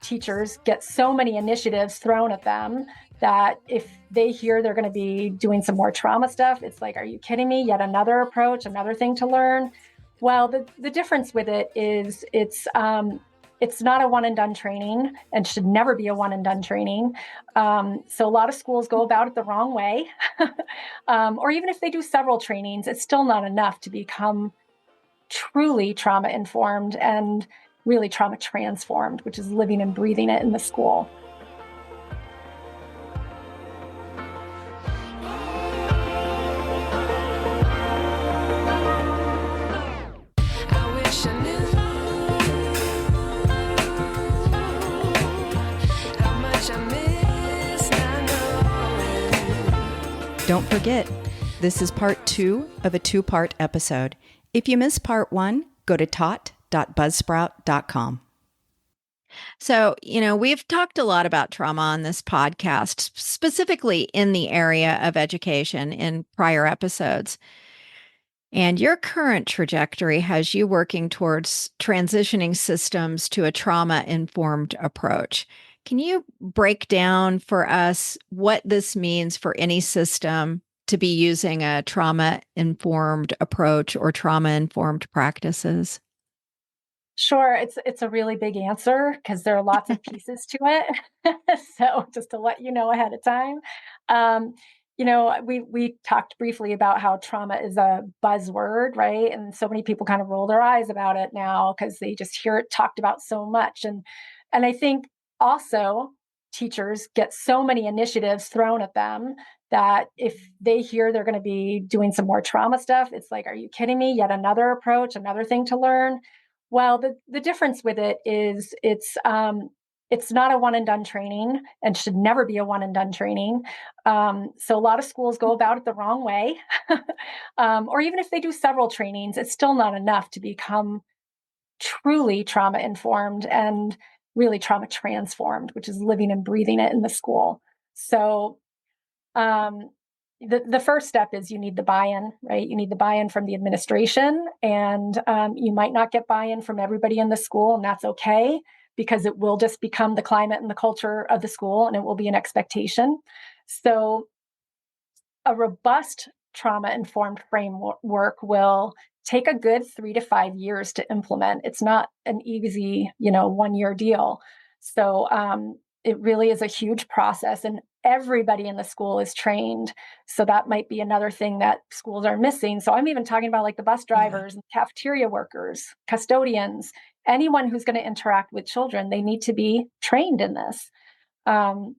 teachers get so many initiatives thrown at them that if they hear they're going to be doing some more trauma stuff, it's like, are you kidding me? Yet another approach, another thing to learn. Well, the difference with it is it's not a one and done training and should never be a one and done training. So a lot of schools go about it the wrong way. Or even if they do several trainings, it's still not enough to become truly trauma informed and really trauma transformed, which is living and breathing it in the school. Don't forget, this is part 2 of a 2-part episode. If you missed part 1, go to taught.buzzsprout.com. So, we've talked a lot about trauma on this podcast, specifically in the area of education in prior episodes. And your current trajectory has you working towards transitioning systems to a trauma-informed approach. Can you break down for us what this means for any system to be using a trauma-informed approach or trauma-informed practices? Sure. It's a really big answer because there are lots of pieces to it. So just to let you know ahead of time, we talked briefly about how trauma is a buzzword, right? And so many people kind of roll their eyes about it now because they just hear it talked about so much. And I think also teachers get so many initiatives thrown at them that if they hear they're going to be doing some more trauma stuff, it's like, are you kidding me? Yet another approach, another thing to learn. Well, the difference with it is it's not a one and done training and should never be a one and done training. So a lot of schools go about it the wrong way. Or even if they do several trainings, it's still not enough to become truly trauma informed and really trauma transformed, which is living and breathing it in the school. So the first step is you need the buy-in, right? You need the buy-in from the administration, and you might not get buy-in from everybody in the school, and that's okay because it will just become the climate and the culture of the school, and it will be an expectation. So a robust trauma-informed framework will take a good 3 to 5 years to implement. It's not an easy, 1-year deal. So it really is a huge process, and everybody in the school is trained. So that might be another thing that schools are missing. So I'm even talking about like the bus drivers and cafeteria workers, custodians, anyone who's going to interact with children, they need to be trained in this. So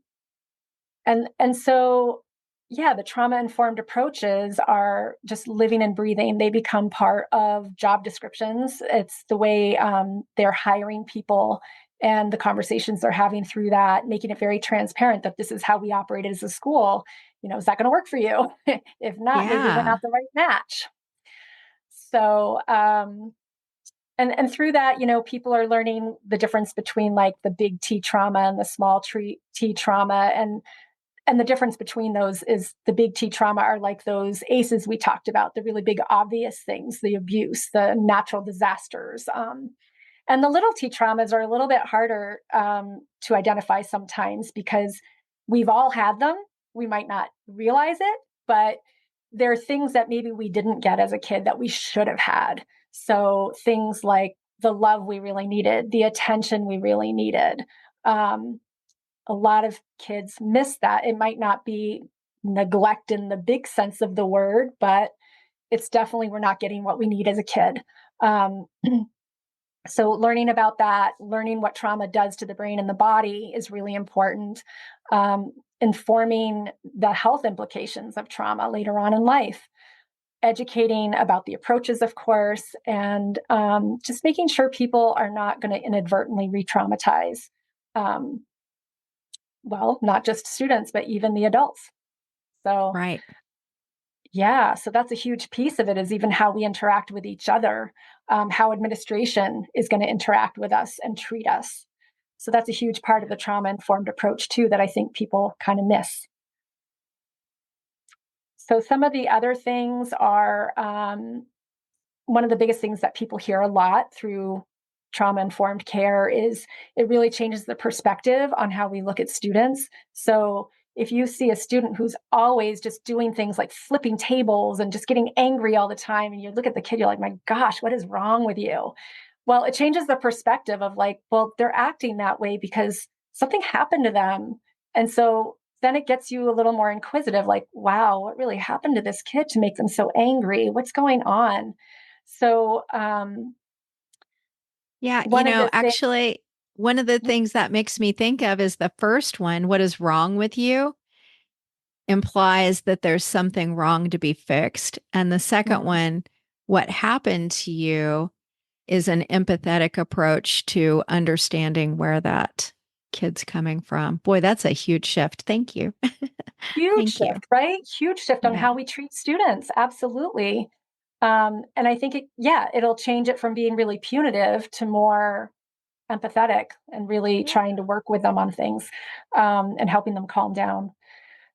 the trauma-informed approaches are just living and breathing. They become part of job descriptions. It's the way they're hiring people and the conversations they're having through that, making it very transparent that this is how we operate as a school. Is that going to work for you? If not, maybe we're not the right match. So, and through that, people are learning the difference between like the big T trauma and the small T trauma, and the difference between those is the big T trauma are like those ACEs we talked about, the really big obvious things, the abuse, the natural disasters. And the little T traumas are a little bit harder to identify sometimes because we've all had them. We might not realize it, but there are things that maybe we didn't get as a kid that we should have had. So things like the love we really needed, the attention we really needed. A lot of kids miss that. It might not be neglect in the big sense of the word, but it's definitely we're not getting what we need as a kid. So learning about that, learning what trauma does to the brain and the body is really important. Informing the health implications of trauma later on in life. Educating about the approaches, of course, and just making sure people are not going to inadvertently re-traumatize. Not just students, but even the adults. So, right. Yeah, so that's a huge piece of it is even how we interact with each other, how administration is going to interact with us and treat us. So that's a huge part of the trauma-informed approach too that I think people kind of miss. So some of the other things are one of the biggest things that people hear a lot through trauma-informed care is it really changes the perspective on how we look at students. So if you see a student who's always just doing things like flipping tables and just getting angry all the time, and you look at the kid, you're like, my gosh, what is wrong with you? Well, it changes the perspective of like, well, they're acting that way because something happened to them. And so then it gets you a little more inquisitive, like, wow, what really happened to this kid to make them so angry? What's going on? So, Yeah, one of the things, actually, one of the things that makes me think of is the first one, what is wrong with you, implies that there's something wrong to be fixed. And the second Mhm. one, what happened to you, is an empathetic approach to understanding where that kid's coming from. Boy, that's a huge shift. Thank you. Huge Thank you. shift, right? Huge shift on Yeah. how we treat students. Absolutely. And I think it'll change it from being really punitive to more empathetic and really Yeah. trying to work with them on things, and helping them calm down.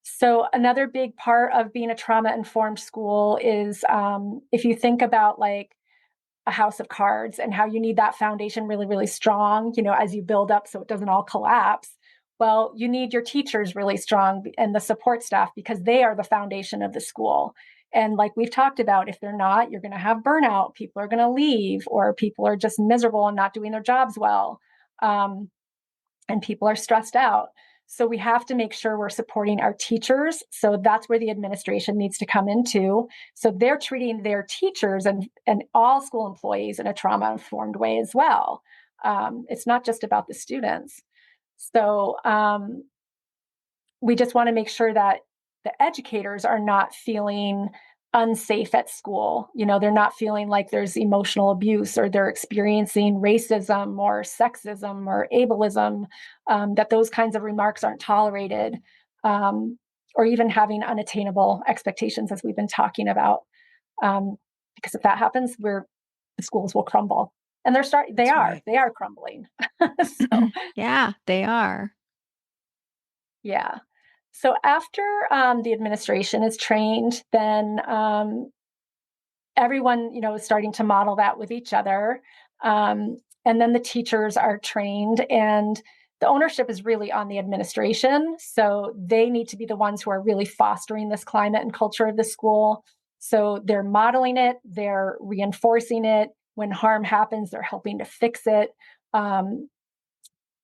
So another big part of being a trauma-informed school is, if you think about like a house of cards and how you need that foundation really, really strong, as you build up so it doesn't all collapse. Well, you need your teachers really strong and the support staff because they are the foundation of the school. And like we've talked about, if they're not, you're going to have burnout. People are going to leave, or people are just miserable and not doing their jobs well. Um, and people are stressed out. So we have to make sure we're supporting our teachers. So that's where the administration needs to come into. So they're treating their teachers and all school employees in a trauma-informed way as well. It's not just about the students. So we just want to make sure that the educators are not feeling unsafe at school. They're not feeling like there's emotional abuse or they're experiencing racism or sexism or ableism, that those kinds of remarks aren't tolerated, or even having unattainable expectations, as we've been talking about. Because if that happens, the schools will crumble. And they That's are, right. they are crumbling. So, Yeah, they are. yeah. So after the administration is trained, then everyone, is starting to model that with each other. And then the teachers are trained, and the ownership is really on the administration. So they need to be the ones who are really fostering this climate and culture of the school. So they're modeling it, they're reinforcing it. When harm happens, they're helping to fix it. And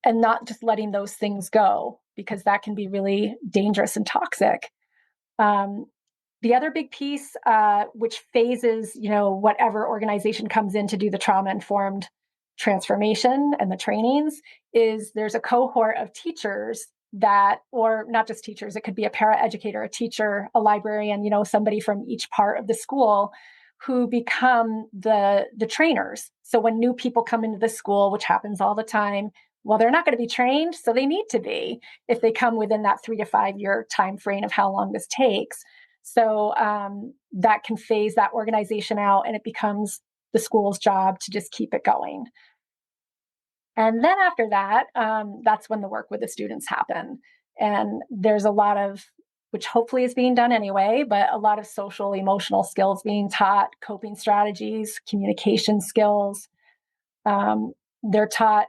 not just letting those things go, because that can be really dangerous and toxic. Um, the other big piece, which phases, whatever organization comes in to do the trauma-informed transformation and the trainings, is there's a cohort of teachers that, or not just teachers, it could be a para-educator, a teacher, a librarian, somebody from each part of the school who become the trainers. So when new people come into the school, which happens all the time, well, they're not going to be trained, so they need to be if they come within that 3 to 5 year time frame of how long this takes. So that can phase that organization out, and it becomes the school's job to just keep it going. And then after that, that's when the work with the students happen. And there's a lot of, which hopefully is being done anyway, but a lot of social, emotional skills being taught, coping strategies, communication skills. They're taught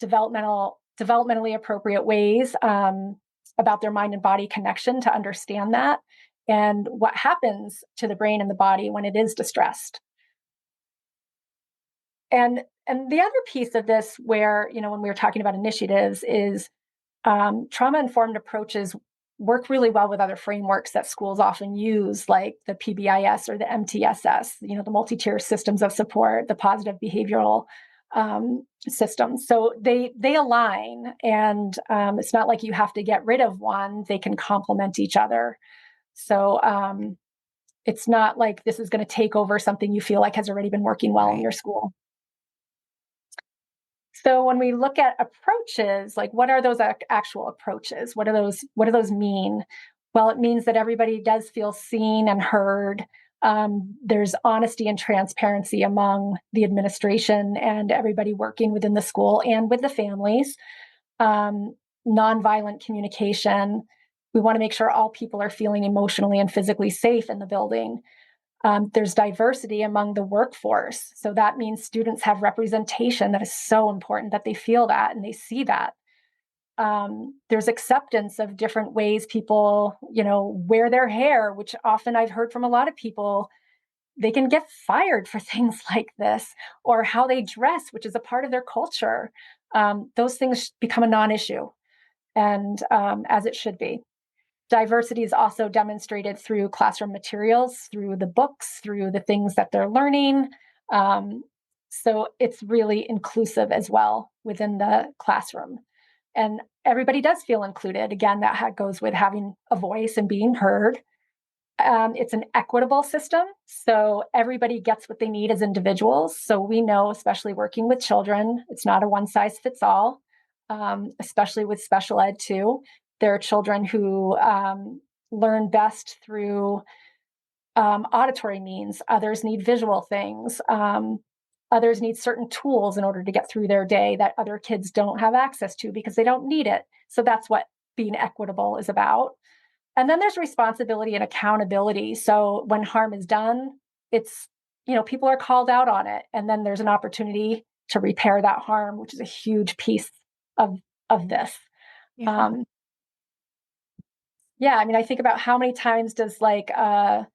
developmentally appropriate ways, about their mind and body connection to understand that, and what happens to the brain and the body when it is distressed. And the other piece of this, where when we were talking about initiatives, is trauma informed approaches work really well with other frameworks that schools often use, like the PBIS or the MTSS, the multi-tier systems of support, the positive behavioral systems. So they align, and it's not like you have to get rid of one; they can complement each other. So it's not like this is going to take over something you feel like has already been working well in Right. your school. So when we look at approaches, like what are those actual approaches? What do those mean? Well, it means that everybody does feel seen and heard. There's honesty and transparency among the administration and everybody working within the school and with the families. Nonviolent communication. We want to make sure all people are feeling emotionally and physically safe in the building. There's diversity among the workforce. So that means students have representation. That is so important that they feel that and they see that. There's acceptance of different ways people, wear their hair, which often I've heard from a lot of people, they can get fired for things like this, or how they dress, which is a part of their culture. Those things become a non-issue, and as it should be. Diversity is also demonstrated through classroom materials, through the books, through the things that they're learning. So it's really inclusive as well within the classroom. And everybody does feel included. Again, that goes with having a voice and being heard. It's an equitable system, so everybody gets what they need as individuals. So we know, especially working with children, it's not a one size fits all, especially with special ed too. There are children who learn best through auditory means. Others need visual things. Others need certain tools in order to get through their day that other kids don't have access to because they don't need it. So that's what being equitable is about. And then there's responsibility and accountability. So when harm is done, it's, people are called out on it. And then there's an opportunity to repair that harm, which is a huge piece of this. Yeah. I think about how many times does like a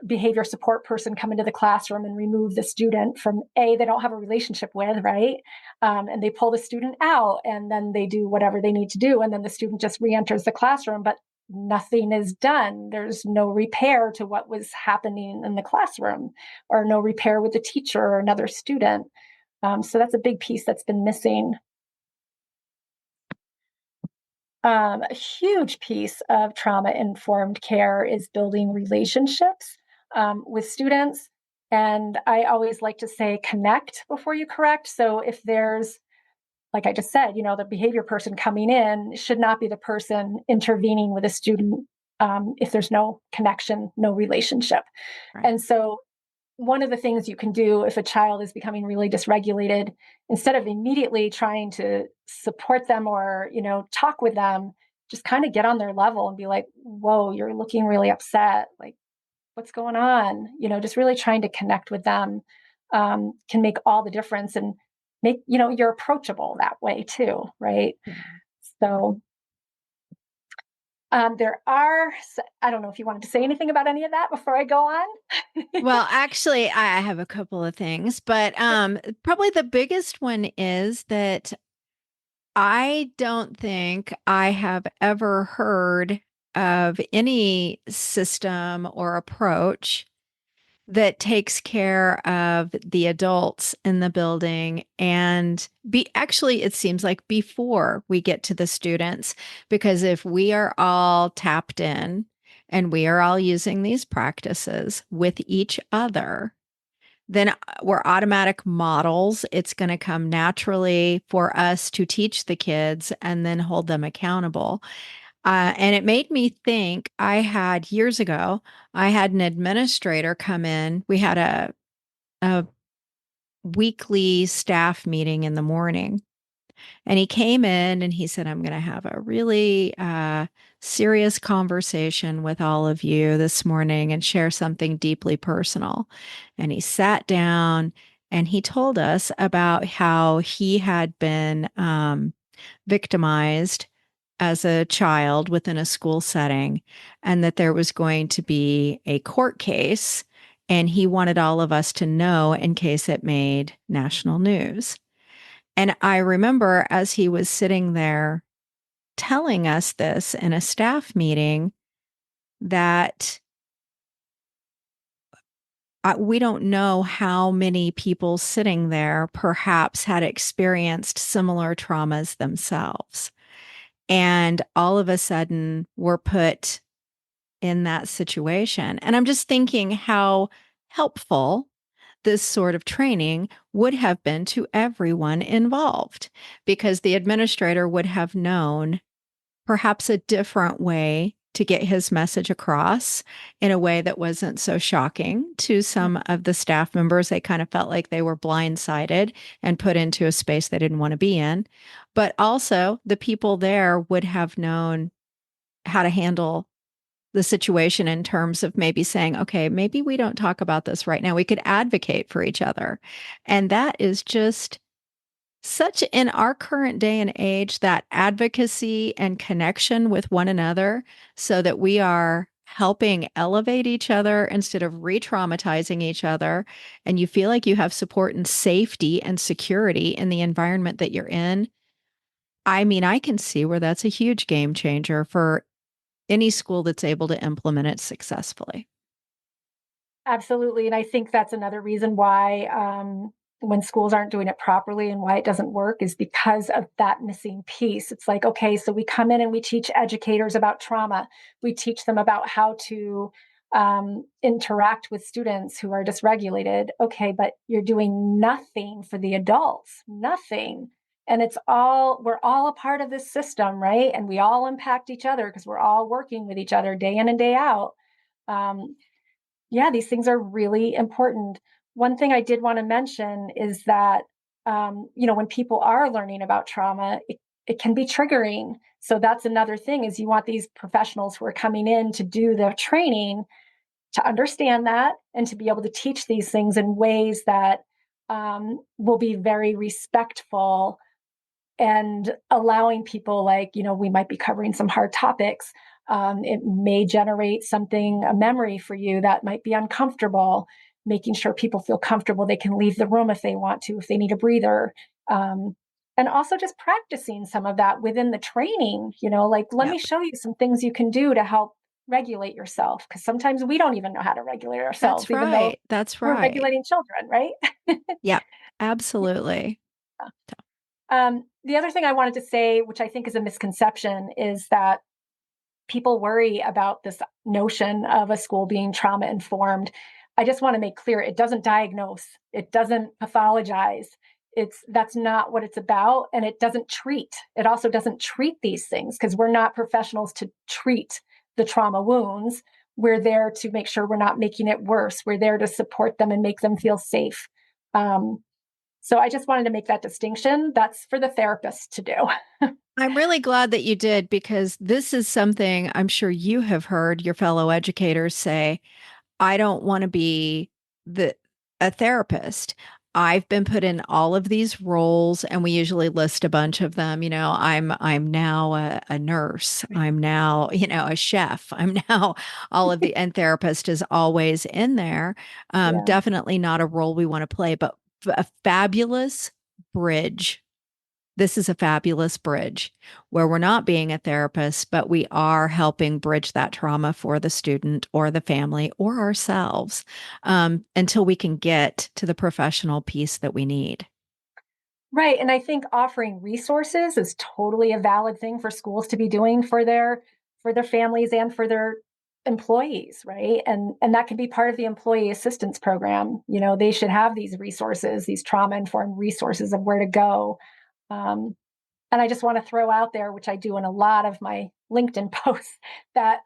behavior support person come into the classroom and remove the student from they don't have a relationship with, right? And they pull the student out and then they do whatever they need to do. And then the student just re-enters the classroom, but nothing is done. There's no repair to what was happening in the classroom, or no repair with the teacher or another student. So that's a big piece that's been missing. A huge piece of trauma-informed care is building relationships with students. And I always like to say, connect before you correct. So if there's, like I just said, the behavior person coming in should not be the person intervening with a student if there's no connection, no relationship. Right. And so one of the things you can do if a child is becoming really dysregulated, instead of immediately trying to support them or, talk with them, just kind of get on their level and be like, whoa, you're looking really upset. Like, what's going on? Just really trying to connect with them can make all the difference, and make, you're approachable that way too, right? Yeah. So I don't know if you wanted to say anything about any of that before I go on. Well, actually, I have a couple of things, but probably the biggest one is that I don't think I have ever heard of any system or approach that takes care of the adults in the building and actually it seems like before we get to the students, because if we are all tapped in and we are all using these practices with each other, then we're automatic models. It's going to come naturally for us to teach the kids and then hold them accountable. And it made me think years ago, I had an administrator come in. We had a weekly staff meeting in the morning. And he came in and he said, I'm going to have a really serious conversation with all of you this morning and share something deeply personal. And he sat down and he told us about how he had been victimized as a child within a school setting, and that there was going to be a court case. And he wanted all of us to know in case it made national news. And I remember as he was sitting there telling us this in a staff meeting that we don't know how many people sitting there perhaps had experienced similar traumas themselves. And all of a sudden were put in that situation. And I'm just thinking how helpful this sort of training would have been to everyone involved, because the administrator would have known perhaps a different way to get his message across in a way that wasn't so shocking to some of the staff members. They kind of felt like they were blindsided and put into a space they didn't want to be in. But also, the people there would have known how to handle the situation in terms of maybe saying, okay, maybe we don't talk about this right now. We could advocate for each other. And that is just such in our current day and age, that advocacy and connection with one another so that we are helping elevate each other instead of re-traumatizing each other. And you feel like you have support and safety and security in the environment that you're in. I mean, I can see where that's a huge game changer for any school that's able to implement it successfully. Absolutely. And I think that's another reason why when schools aren't doing it properly and why it doesn't work is because of that missing piece. It's like, okay, so we come in and we teach educators about trauma. We teach them about how to interact with students who are dysregulated. Okay, but you're doing nothing for the adults, nothing. And we're all a part of this system, right? And we all impact each other because we're all working with each other day in and day out. Um, yeah, these things are really important. One thing I did want to mention is that, when people are learning about trauma, it can be triggering. So that's another thing is you want these professionals who are coming in to do the training to understand that and to be able to teach these things in ways that will be very respectful and allowing people like, we might be covering some hard topics. It may generate a memory for you that might be uncomfortable, making sure people feel comfortable. They can leave the room if they want to, if they need a breather. Um, and also just practicing some of that within the training, like, let me Yep. show you some things you can do to help regulate yourself. Because sometimes we don't even know how to regulate ourselves, That's even though right. That's we're right. regulating children, right? Yep. Absolutely. The other thing I wanted to say, which I think is a misconception, is that people worry about this notion of a school being trauma informed. I just want to make clear it doesn't diagnose, it doesn't pathologize. That's not what it's about, and it doesn't treat. It also doesn't treat these things because we're not professionals to treat the trauma wounds. We're there to make sure we're not making it worse. We're there to support them and make them feel safe. Um, so I just wanted to make that distinction. That's for the therapist to do. I'm really glad that you did because this is something I'm sure you have heard your fellow educators say. I don't want to be the a therapist. I've been put in all of these roles and we usually list a bunch of them. I'm now a nurse. I'm now, a chef. I'm now all of the and therapist is always in there. Yeah. Definitely not a role we want to play, but a fabulous bridge. This is a fabulous bridge where we're not being a therapist, but we are helping bridge that trauma for the student or the family or ourselves until we can get to the professional piece that we need. Right. And I think offering resources is totally a valid thing for schools to be doing for their families and for their employees, right? And that can be part of the employee assistance program. They should have these resources, these trauma informed resources of where to go. Um, And I just want to throw out there, which I do in a lot of my LinkedIn posts, that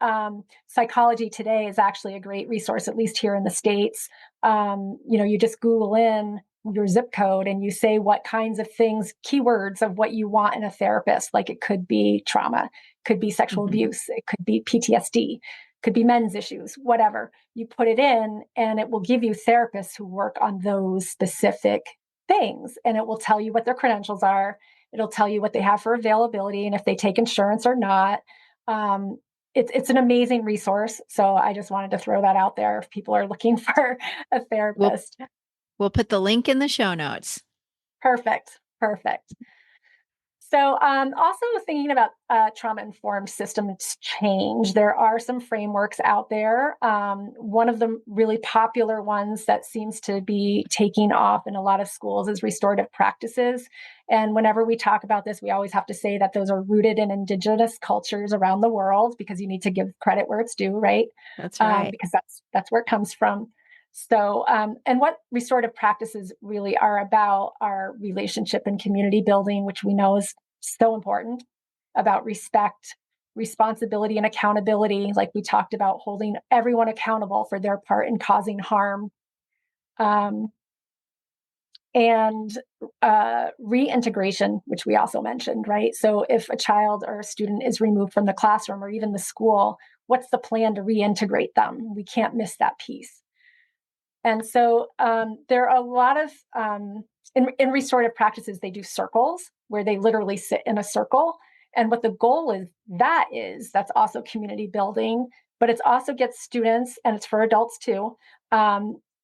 Psychology Today is actually a great resource, at least here in the States. You just Google in your zip code and you say what kinds of things, keywords of what you want in a therapist. Like it could be trauma, could be sexual Mhm. abuse, it could be PTSD, could be men's issues, whatever. You put it in and it will give you therapists who work on those specific things. And it will tell you what their credentials are. It'll tell you what they have for availability and if they take insurance or not. Um, it's an amazing resource. So I just wanted to throw that out there if people are looking for a We'll therapist. we'll put the link in the show notes. Perfect. Perfect. So, also thinking about trauma informed systems change, there are some frameworks out there. One of the really popular ones that seems to be taking off in a lot of schools is restorative practices. And whenever we talk about this, we always have to say that those are rooted in indigenous cultures around the world because you need to give credit where it's due, right? That's right. Because that's where it comes from. So, and what restorative practices really are about are relationship and community building, which we know is so important, about respect, responsibility, and accountability. Like we talked about, holding everyone accountable for their part in causing harm. Um, and reintegration, which we also mentioned, right? So if a child or a student is removed from the classroom or even the school, what's the plan to reintegrate them? We can't miss that piece. And so there are a lot of, in restorative practices, they do circles where they literally sit in a circle. And what the goal that's also community building, but it also gets students, and it's for adults too.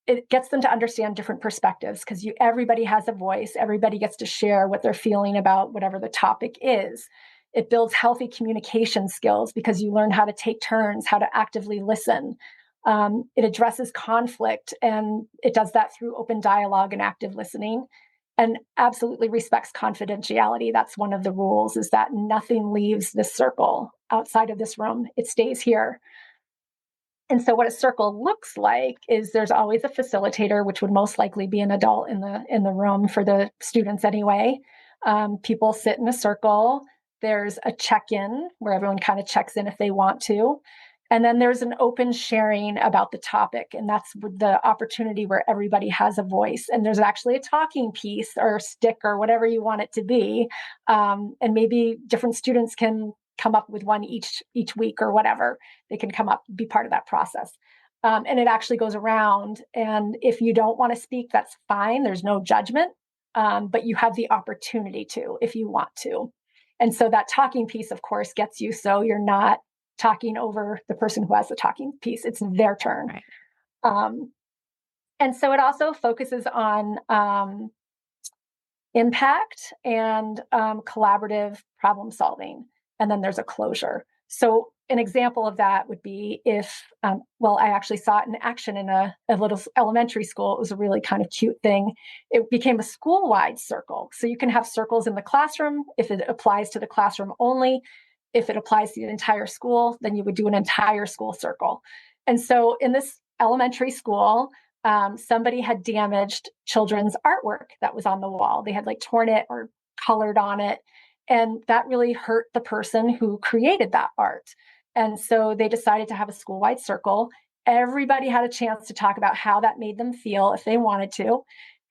It gets them to understand different perspectives because everybody has a voice. Everybody gets to share what they're feeling about whatever the topic is. It builds healthy communication skills because you learn how to take turns, how to actively listen. It addresses conflict, and it does that through open dialogue and active listening, and absolutely respects confidentiality. That's one of the rules, is that nothing leaves this circle outside of this room. It stays here. And so what a circle looks like is there's always a facilitator, which would most likely be an adult in the room for the students anyway. People sit in a circle. There's a check-in where everyone kind of checks in if they want to. And then there's an open sharing about the topic. And that's the opportunity where everybody has a voice. And there's actually a talking piece or stick or whatever you want it to be. And maybe different students can come up with one each week or whatever. They can come up, be part of that process. And it actually goes around. And if you don't want to speak, that's fine. There's no judgment. But you have the opportunity to if you want to. And so that talking piece, of course, gets you so you're not talking over the person who has the talking piece. It's their turn. Right. And so it also focuses on impact and collaborative problem solving. And then there's a closure. So an example of that would be if, I actually saw it in action in a little elementary school. It was a really kind of cute thing. It became a school-wide circle. So you can have circles in the classroom if it applies to the classroom only. If it applies to the entire school, then you would do an entire school circle. And so in this elementary school, somebody had damaged children's artwork that was on the wall. They had torn it or colored on it. And that really hurt the person who created that art. And so they decided to have a school-wide circle. Everybody had a chance to talk about how that made them feel if they wanted to.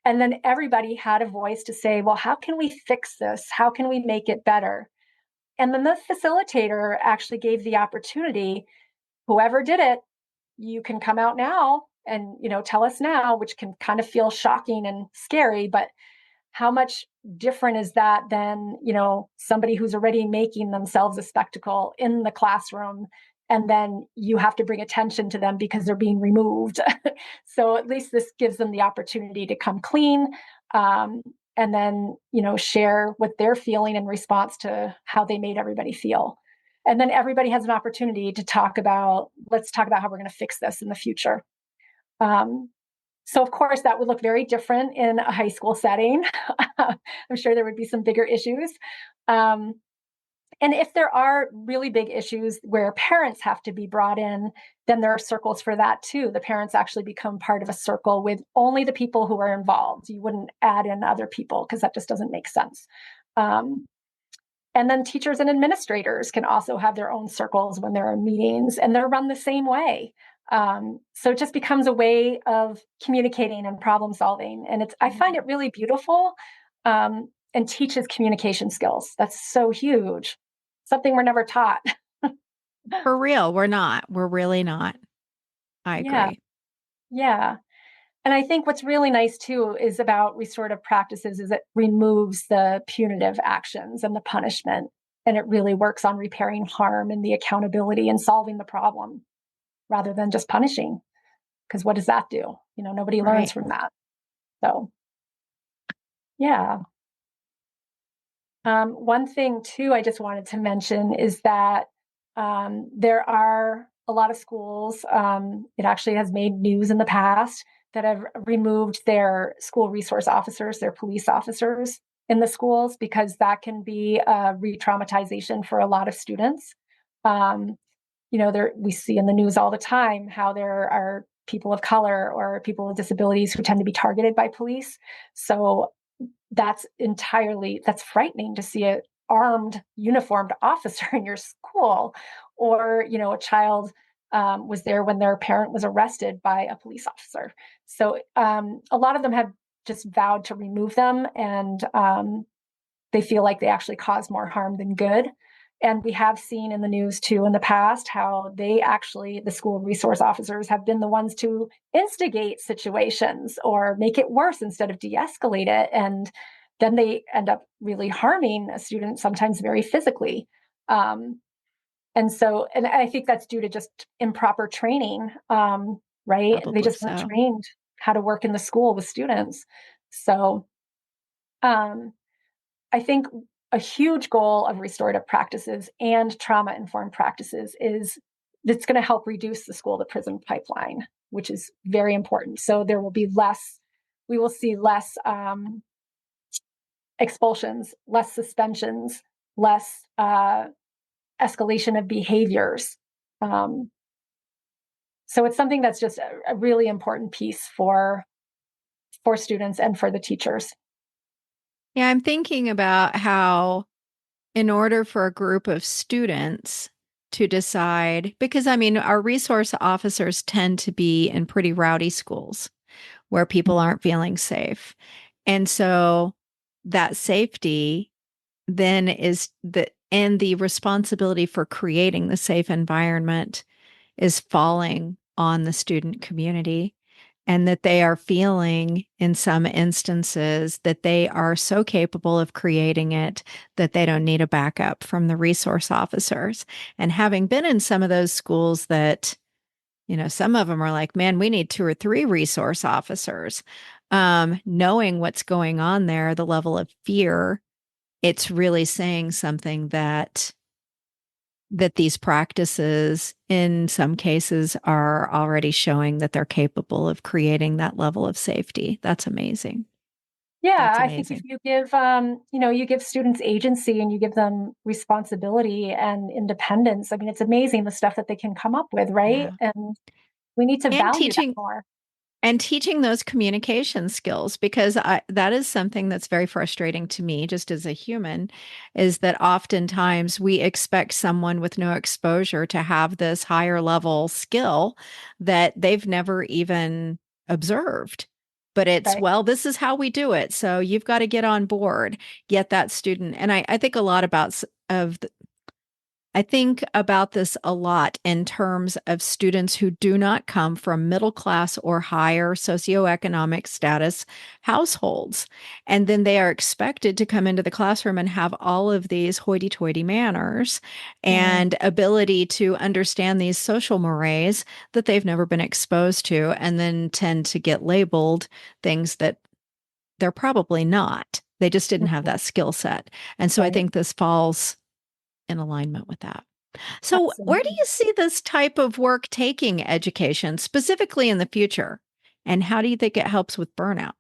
And then everybody had a voice to say, well, how can we fix this? How can we make it better? And then the facilitator actually gave the opportunity, whoever did it, you can come out now and, tell us now, which can kind of feel shocking and scary, but how much different is that than, somebody who's already making themselves a spectacle in the classroom, and then you have to bring attention to them because they're being removed. So at least this gives them the opportunity to come clean, and then, share what they're feeling in response to how they made everybody feel. And then everybody has an opportunity to let's talk about how we're going to fix this in the future. So of course that would look very different in a high school setting. I'm sure there would be some bigger issues. And if there are really big issues where parents have to be brought in, then there are circles for that too. The parents actually become part of a circle with only the people who are involved. You wouldn't add in other people because that just doesn't make sense. And then teachers and administrators can also have their own circles when there are meetings, and they're run the same way. So it just becomes a way of communicating and problem solving. And I find it really beautiful, and teaches communication skills. That's so huge. Something we're never taught. For real, we're not. We're really not. I Yeah. agree. Yeah. And I think what's really nice too is about restorative practices is it removes the punitive actions and the punishment. And it really works on repairing harm and the accountability and solving the problem rather than just punishing. Because what does that do? Nobody learns Right. from that. So, yeah. One thing too, I just wanted to mention is that there are a lot of schools. It actually has made news in the past that have removed their school resource officers, their police officers in the schools, because that can be a re-traumatization for a lot of students. We see in the news all the time how there are people of color or people with disabilities who tend to be targeted by police. So that's frightening to see an armed, uniformed officer in your school, or a child was there when their parent was arrested by a police officer. So a lot of them have just vowed to remove them, and they feel like they actually cause more harm than good. And we have seen in the news too in the past how they actually, the school resource officers, have been the ones to instigate situations or make it worse instead of de-escalate it. And then they end up really harming a student, sometimes very physically. Um, and I think that's due to just improper training, right? They Probably just weren't so. trained how to work in the school with students. So um, I think a huge goal of restorative practices and trauma informed practices is it's going to help reduce the school to prison pipeline, which is very important. So there will be less, we will see less expulsions, less suspensions, less escalation of behaviors. Um, so it's something that's just a really important piece for students and for the teachers. Yeah, I'm thinking about how, in order for a group of students to decide, because I mean, our resource officers tend to be in pretty rowdy schools where people aren't feeling safe. And so that safety then is the responsibility for creating the safe environment is falling on the student community, and that they are feeling in some instances that they are so capable of creating it that they don't need a backup from the resource officers. And having been in some of those schools that, some of them are like, man, we need 2 or 3 resource officers. Knowing what's going on there, the level of fear, it's really saying something that these practices in some cases are already showing that they're capable of creating that level of safety. That's amazing. Yeah, That's I think if amazing. you give, you give students agency and you give them responsibility and independence, I mean, it's amazing the stuff that they can come up with, right? Yeah. And we need to And value that teaching more. And teaching those communication skills, because that is something that's very frustrating to me, just as a human, is that oftentimes we expect someone with no exposure to have this higher level skill that they've never even observed. But it's, Right. well, this is how we do it. So you've got to get on board, get that student. And I think a lot of I think about this a lot in terms of students who do not come from middle class or higher socioeconomic status households. And then they are expected to come into the classroom and have all of these hoity toity manners Mm, and ability to understand these social mores that they've never been exposed to, and then tend to get labeled things that they're probably not. They just didn't have mhm, that skill set. And so I right. think this falls in alignment with that. So, where do Absolutely. you see this type of work taking education, specifically in the future? And how do you think it helps with burnout?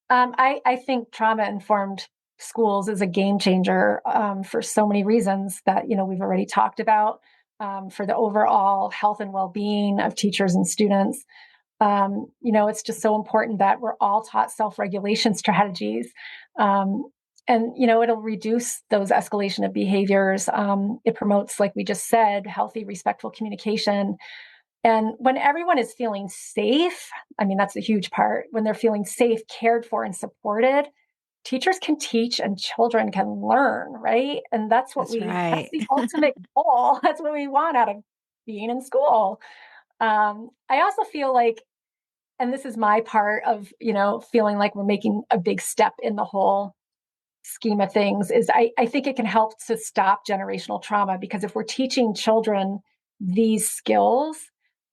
I think trauma informed schools is a game changer for so many reasons that we've already talked about, for the overall health and well being of teachers and students. It's just so important that we're all taught self regulation strategies. Um, and it'll reduce those escalation of behaviors. It promotes, like we just said, healthy respectful communication. And when everyone is feeling safe, I mean, that's a huge part. When they're feeling safe, cared for, and supported, teachers can teach and children can learn, right? And That's that's right. the ultimate goal. That's what we want out of being in school. I also feel like, and this is my part of, feeling like we're making a big step in the whole scheme of things, is I think it can help to stop generational trauma, because if we're teaching children these skills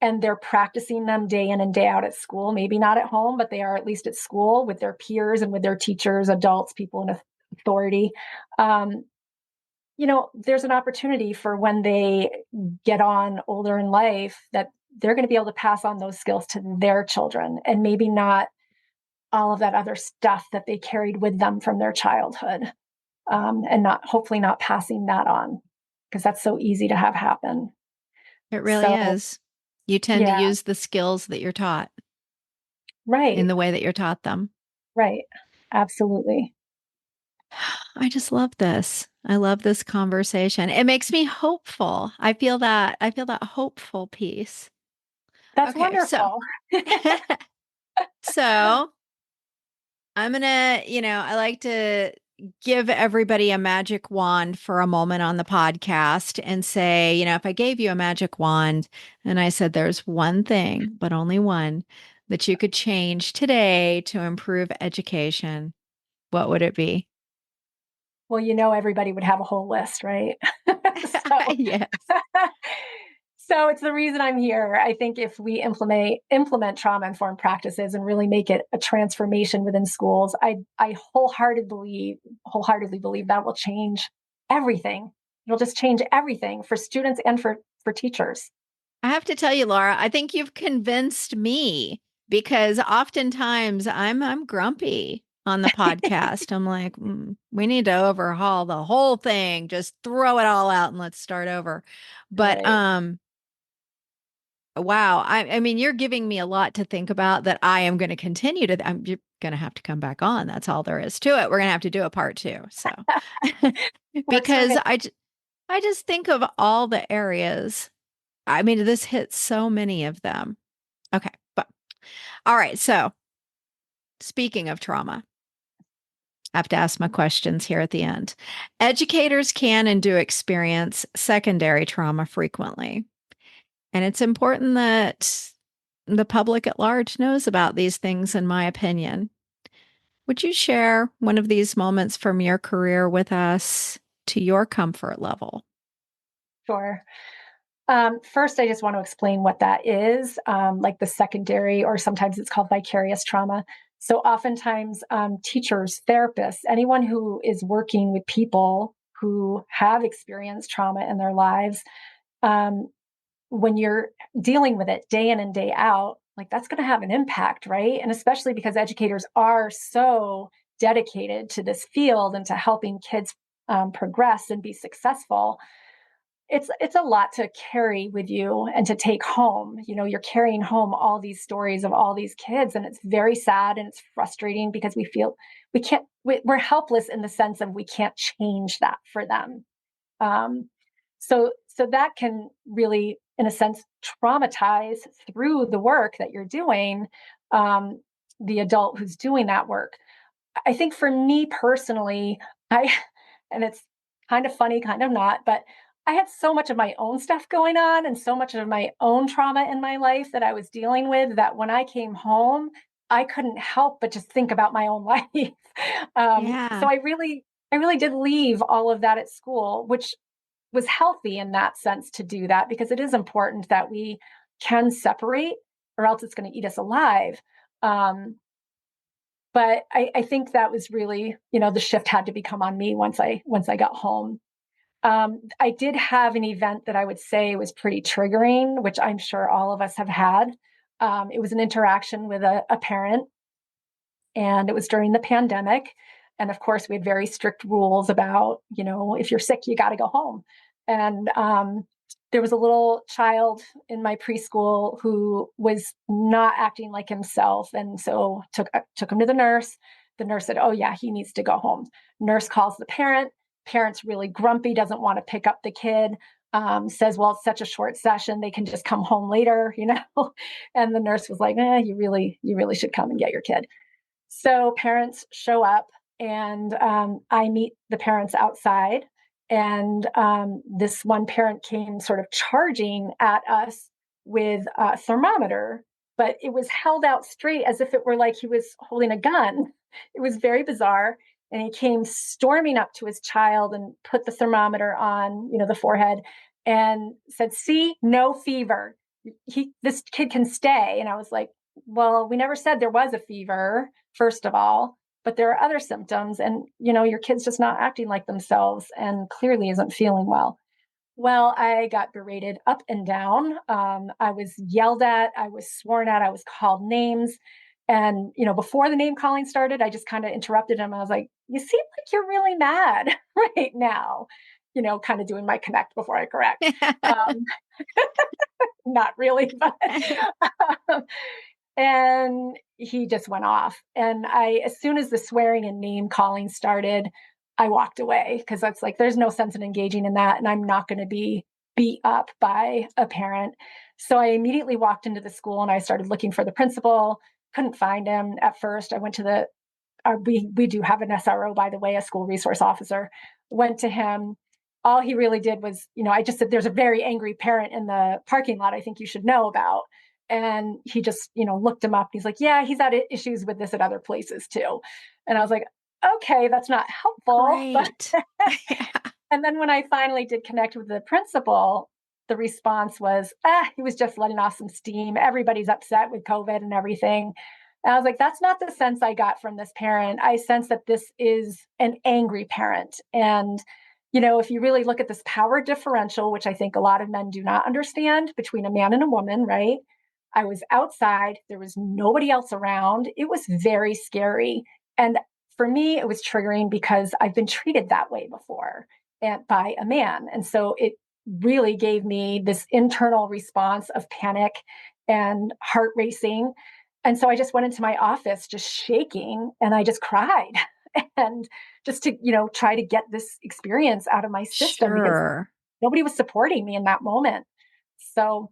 and they're practicing them day in and day out at school, maybe not at home, but they are at least at school with their peers and with their teachers, adults, people in authority. Um, there's an opportunity for when they get on older in life that they're going to be able to pass on those skills to their children, and maybe not all of that other stuff that they carried with them from their childhood, and not hopefully not passing that on, because that's so easy to have happen. It really So, is. You tend to yeah, use the skills that you're taught in right, the way that you're taught them. right, absolutely. I just love this. I love this conversation. It makes me hopeful. I feel that hopeful piece. That's Okay, so wonderful. so I'm gonna, I like to give everybody a magic wand for a moment on the podcast and say, if I gave you a magic wand and I said there's one thing, but only one, that you could change today to improve education, what would it be? Well, everybody would have a whole list, right? So, Yes. so it's the reason I'm here. I think if we implement trauma informed practices and really make it a transformation within schools, I wholeheartedly believe that will change everything. It'll just change everything for students and for teachers. I have to tell you, Laura, I think you've convinced me because oftentimes I'm grumpy on the podcast. I'm like, we need to overhaul the whole thing. Just throw it all out and let's start over. But Right. wow, I mean, you're giving me a lot to think about that I am going to continue to. You're going to have to come back on. That's all there is to it. We're going to have to do a part two. So Works for because me. I just think of all the areas. I mean, this hits so many of them. Okay. But all right. So speaking of trauma, I have to ask my questions here at the end. Educators can and do experience secondary trauma frequently. And it's important that the public at large knows about these things, in my opinion. Would you share one of these moments from your career with us to your comfort level? Sure. First, I just want to explain what that is, like the secondary, or sometimes it's called vicarious trauma. So, oftentimes, teachers, therapists, anyone who is working with people who have experienced trauma in their lives, um, when you're dealing with it day in and day out, like that's going to have an impact, right? And especially because educators are so dedicated to this field and to helping kids progress and be successful. It's a lot to carry with you and to take home. You're carrying home all these stories of all these kids, and it's very sad and it's frustrating because we feel we're helpless in the sense of we can't change that for them. So that can really, in a sense, traumatize through the work that you're doing, um, the adult who's doing that work. I think for me personally, I and it's kind of funny, kind of not, but I had so much of my own stuff going on and so much of my own trauma in my life that I was dealing with that when I came home, I couldn't help but just think about my own life. So Yeah. I really did leave all of that at school, which was healthy in that sense to do that because it is important that we can separate or else it's going to eat us alive. Um, but I think that was really, the shift had to become on me once I got home. I did have an event that I would say was pretty triggering, which I'm sure all of us have had. It was an interaction with a parent, and it was during the pandemic. And of course, we had very strict rules about, if you're sick, you got to go home. And there was a little child in my preschool who was not acting like himself, and so took him to the nurse. The nurse said, "Oh yeah, he needs to go home." Nurse calls the parent. Parent's really grumpy, doesn't want to pick up the kid. Says, "Well, it's such a short session; they can just come home later." And the nurse was like, you really should come and get your kid." So parents show up, and I meet the parents outside. And this one parent came sort of charging at us with a thermometer, but it was held out straight as if it were like he was holding a gun. It was very bizarre. And he came storming up to his child and put the thermometer on, the forehead, and said, "See, no fever. This kid can stay." And I was like, "Well, we never said there was a fever, first of all, but there are other symptoms, and your kid's just not acting like themselves and clearly isn't feeling well." Well, I got berated up and down. I was yelled at, I was sworn at, I was called names. And before the name calling started, I just kind of interrupted him. I was like, "You seem like you're really mad right now," kind of doing my connect before I correct. um, Not really, but and he just went off. And as soon as the swearing and name calling started, I walked away because that's like, there's no sense in engaging in that. And I'm not going to be beat up by a parent. So I immediately walked into the school and I started looking for the principal. Couldn't find him at first. I went to the we do have an SRO, by the way, a school resource officer, went to him. All he really did was, I just said, there's a very angry parent in the parking lot I think you should know about. And he just, looked him up. He's like, yeah, he's had issues with this at other places too. And I was like, okay, that's not helpful. But Great. and then when I finally did connect with the principal, the response was, he was just letting off some steam. Everybody's upset with COVID and everything. And I was like, that's not the sense I got from this parent. I sense that this is an angry parent. And, if you really look at this power differential, which I think a lot of men do not understand between a man and a woman, right? I was outside. There was nobody else around. It was very scary. And for me, it was triggering because I've been treated that way before and by a man. And so it really gave me this internal response of panic and heart racing. And so I just went into my office just shaking and I just cried and just to, try to get this experience out of my system because Sure. nobody was supporting me in that moment. So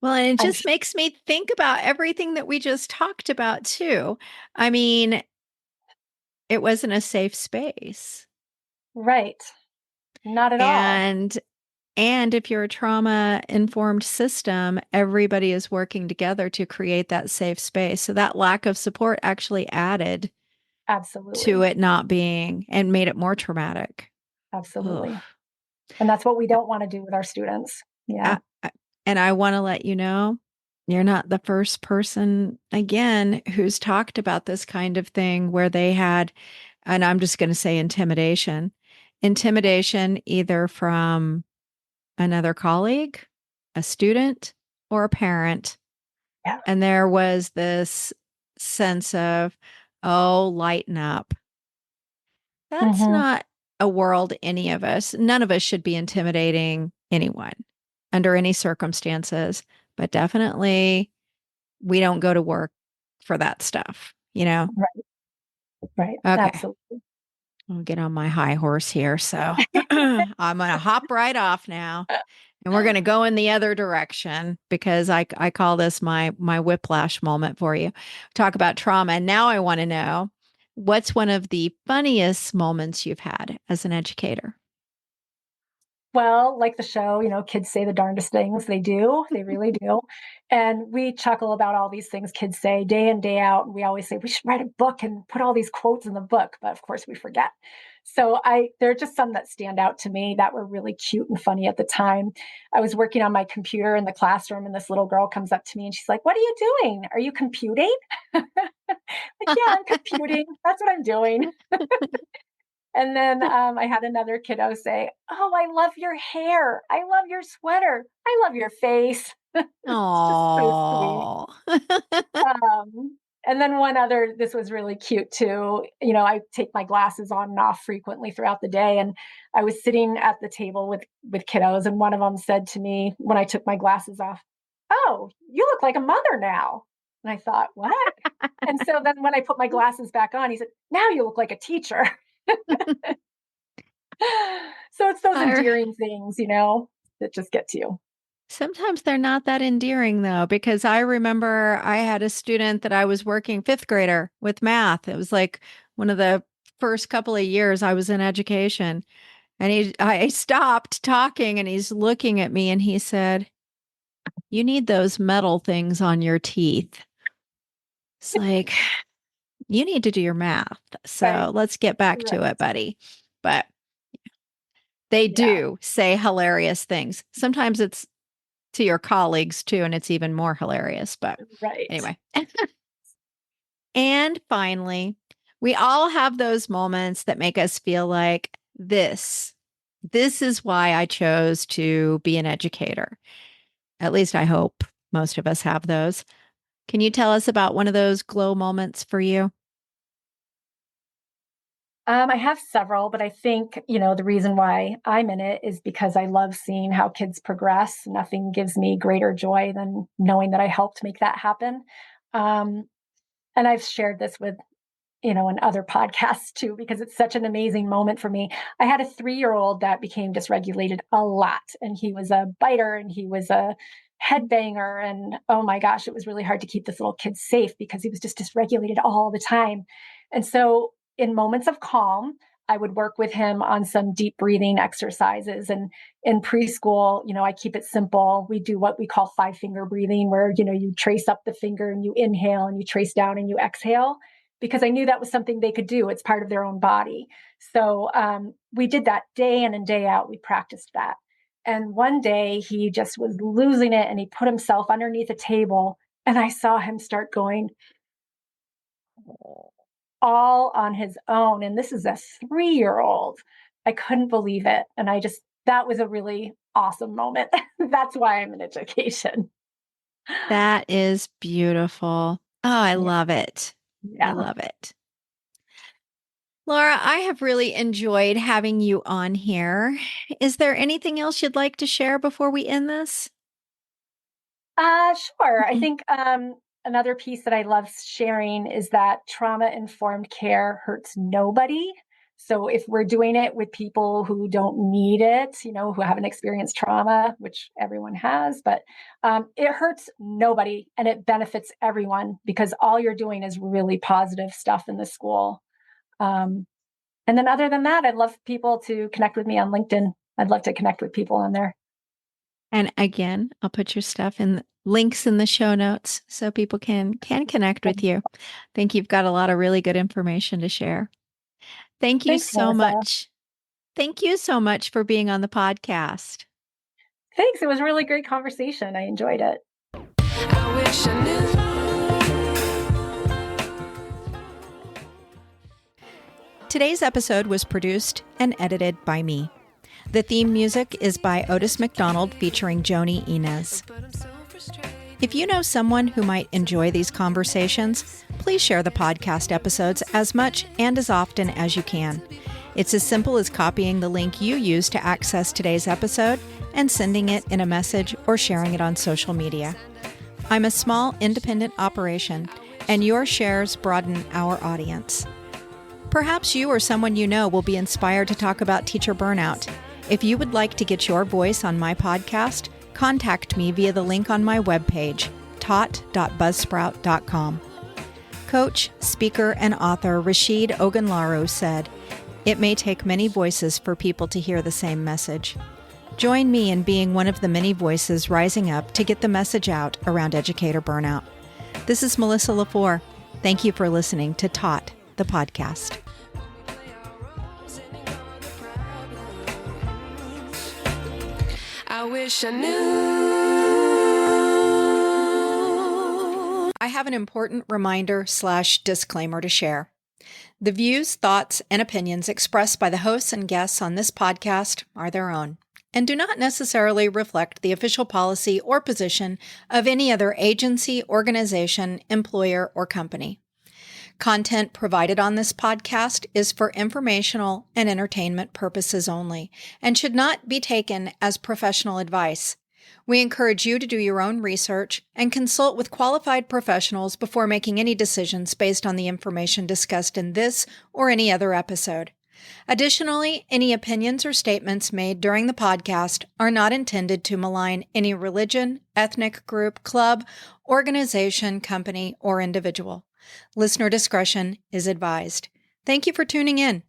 Well, and it I'm just makes me think about everything that we just talked about too. I mean, it wasn't a safe space. right. Not at all. And if you're a trauma informed system, everybody is working together to create that safe space. So that lack of support actually added to Absolutely. it not being and made it more traumatic. Ugh. Absolutely. And that's what we don't want to do with our students. Yeah. I and I wanna let you know, you're not the first person, again, who's talked about this kind of thing where they had and I'm just gonna say intimidation. Intimidation either from another colleague, a student, or a parent, Yeah. and there was this sense of, "Oh, lighten up." That's Hmm. not a world any of us none of us should be intimidating anyone under any circumstances, but definitely we don't go to work for that stuff, you know? Right. Right. Okay. Absolutely. I'll get on my high horse here. So I'm going to hop right off now and we're going to go in the other direction because I call this my whiplash moment for you. Talk about trauma. And now I want to know what's one of the funniest moments you've had as an educator? Well, like the show, kids say the darndest things. They do. They really do. And we chuckle about all these things kids say day in, day out. And we always say we should write a book and put all these quotes in the book. But of course, we forget. So there are just some that stand out to me that were really cute and funny at the time. I was working on my computer in the classroom, and this little girl comes up to me and she's like, "What are you doing? Are you computing?" Like, yeah, I'm computing. That's what I'm doing. And then I had another kiddo say, "Oh, I love your hair. I love your sweater. I love your face." It's just so sweet. Oh. And then one other, this was really cute too. I take my glasses on and off frequently throughout the day, and I was sitting at the table with kiddos, and one of them said to me when I took my glasses off, "Oh, you look like a mother now." And I thought, "What?" And so then when I put my glasses back on, he said, "Now you look like a teacher." So it's those I endearing things, that just get to you. Sometimes they're not that endearing though, because I remember I had a student that I was working fifth grader with math. It was like one of the first couple of years I was in education. And I stopped talking and he's looking at me and he said, "You need those metal things on your teeth." It's like, you need to do your math. Right, So let's get back to right. it, buddy. But they Yeah, do say hilarious things. Sometimes it's to your colleagues too, and it's even more hilarious. But right. anyway. And finally, we all have those moments that make us feel like this is why I chose to be an educator. At least I hope most of us have those. Can you tell us about one of those glow moments for you? I have several, but I think, the reason why I'm in it is because I love seeing how kids progress. Nothing gives me greater joy than knowing that I helped make that happen. Um, and I've shared this with, in other podcasts too, because it's such an amazing moment for me. I had a 3-year-old that became dysregulated a lot, and he was a biter and he was a headbanger. And oh my gosh, it was really hard to keep this little kid safe because he was just dysregulated all the time. And so in moments of calm, I would work with him on some deep breathing exercises. And in preschool, I keep it simple. We do what we call 5-finger breathing, where, you trace up the finger and you inhale and you trace down and you exhale, because I knew that was something they could do. It's part of their own body. So we did that day in and day out. We practiced that. And one day he just was losing it and he put himself underneath a table. And I saw him start going all on his own. And this is a 3-year-old. I couldn't believe it. And that was a really awesome moment. That's why I'm in education. That is beautiful. Oh, I Yeah. love it. I Yeah. love it. Laura, I have really enjoyed having you on here. Is there anything else you'd like to share before we end this? Sure. I think another piece that I love sharing is that trauma-informed care hurts nobody. So if we're doing it with people who don't need it, who haven't experienced trauma, which everyone has, but it hurts nobody and it benefits everyone, because all you're doing is really positive stuff in the school. And then other than that, I'd love people to connect with me on LinkedIn. I'd love to connect with people on there. And again, I'll put your stuff in links in the show notes so people can connect with you. I think you've got a lot of really good information to share. Thank you Thanks, so Melissa. much. Thank you so much for being on the podcast. Thanks. It was a really great conversation. I enjoyed it. I wish I knew. Today's episode was produced and edited by me. The theme music is by Otis McDonald featuring Joni Inez. If you know someone who might enjoy these conversations, please share the podcast episodes as much and as often as you can. It's as simple as copying the link you use to access today's episode and sending it in a message or sharing it on social media. I'm a small, independent operation, and your shares broaden our audience. Perhaps you or someone you know will be inspired to talk about teacher burnout. If you would like to get your voice on my podcast, contact me via the link on my webpage, taught.buzzsprout.com. Coach, speaker, and author Rashid Ogunlaru said, "It may take many voices for people to hear the same message." Join me in being one of the many voices rising up to get the message out around educator burnout. This is Melissa LaFleur. Thank you for listening to Taught, the podcast. I wish I knew. I have an important reminder/disclaimer to share. The views, thoughts, and opinions expressed by the hosts and guests on this podcast are their own and do not necessarily reflect the official policy or position of any other agency, organization, employer, or company. Content provided on this podcast is for informational and entertainment purposes only and should not be taken as professional advice. We encourage you to do your own research and consult with qualified professionals before making any decisions based on the information discussed in this or any other episode. Additionally, any opinions or statements made during the podcast are not intended to malign any religion, ethnic group, club, organization, company, or individual. Listener discretion is advised. Thank you for tuning in.